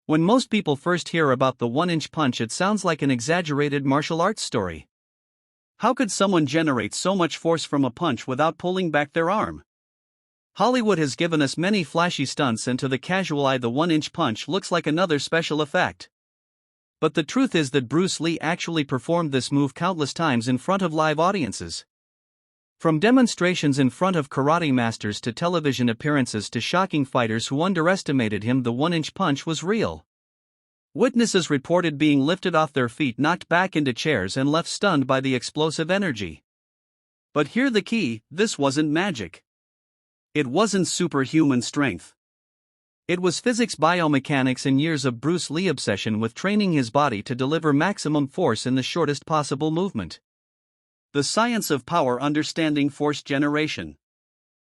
When most people first hear about the 1-inch punch, it sounds like an exaggerated martial arts story. How could someone generate so much force from a punch without pulling back their arm? Hollywood has given us many flashy stunts, and to the casual eye, the 1-inch punch looks like another special effect. But the truth is that Bruce Lee actually performed this move countless times in front of live audiences. From demonstrations in front of karate masters to television appearances to shocking fighters who underestimated him, the 1-inch punch was real. Witnesses reported being lifted off their feet, knocked back into chairs, and left stunned by the explosive energy. But here's the key: this wasn't magic. It wasn't superhuman strength. It was physics, biomechanics, and years of Bruce Lee obsession with training his body to deliver maximum force in the shortest possible movement. The science of power, understanding force generation.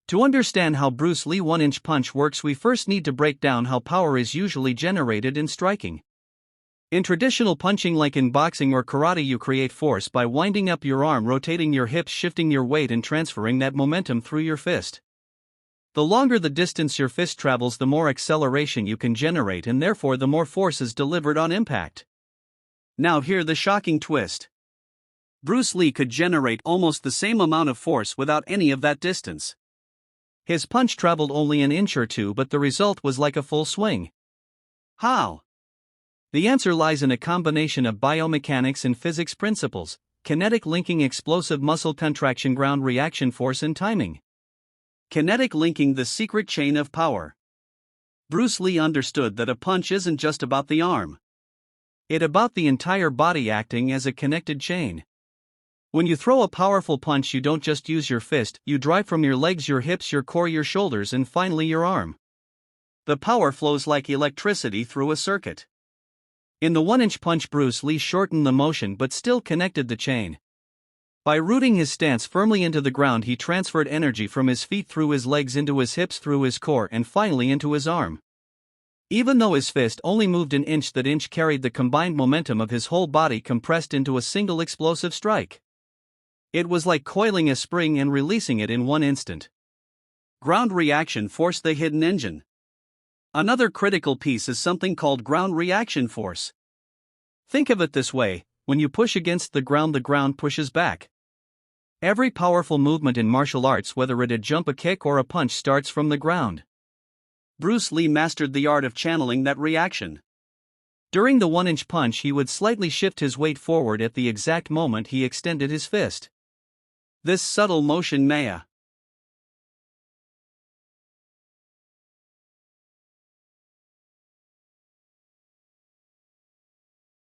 To understand how Bruce Lee 1-inch punch works, we first need to break down how power is usually generated in striking. In traditional punching, like in boxing or karate, you create force by winding up your arm, rotating your hips, shifting your weight, and transferring that momentum through your fist. The longer the distance your fist travels, the more acceleration you can generate, and therefore the more force is delivered on impact. Now here's the shocking twist. Bruce Lee could generate almost the same amount of force without any of that distance. His punch traveled only an inch or two, but the result was like a full swing. How? The answer lies in a combination of biomechanics and physics principles: kinetic linking, explosive muscle contraction, ground reaction force, and timing. Kinetic linking, the secret chain of power. Bruce Lee understood that a punch isn't just about the arm. It's about the entire body acting as a connected chain. When you throw a powerful punch, you don't just use your fist, you drive from your legs, your hips, your core, your shoulders, and finally your arm. The power flows like electricity through a circuit. In the 1-inch punch, Bruce Lee shortened the motion but still connected the chain. By rooting his stance firmly into the ground, he transferred energy from his feet through his legs into his hips, through his core, and finally into his arm. Even though his fist only moved an inch, that inch carried the combined momentum of his whole body compressed into a single explosive strike. It was like coiling a spring and releasing it in one instant. Ground reaction force, the hidden engine. Another critical piece is something called ground reaction force. Think of it this way: when you push against the ground pushes back. Every powerful movement in martial arts, whether it a jump, a kick, or a punch, starts from the ground. Bruce Lee mastered the art of channeling that reaction. During the 1-inch punch, he would slightly shift his weight forward at the exact moment he extended his fist. This subtle motion, Maya,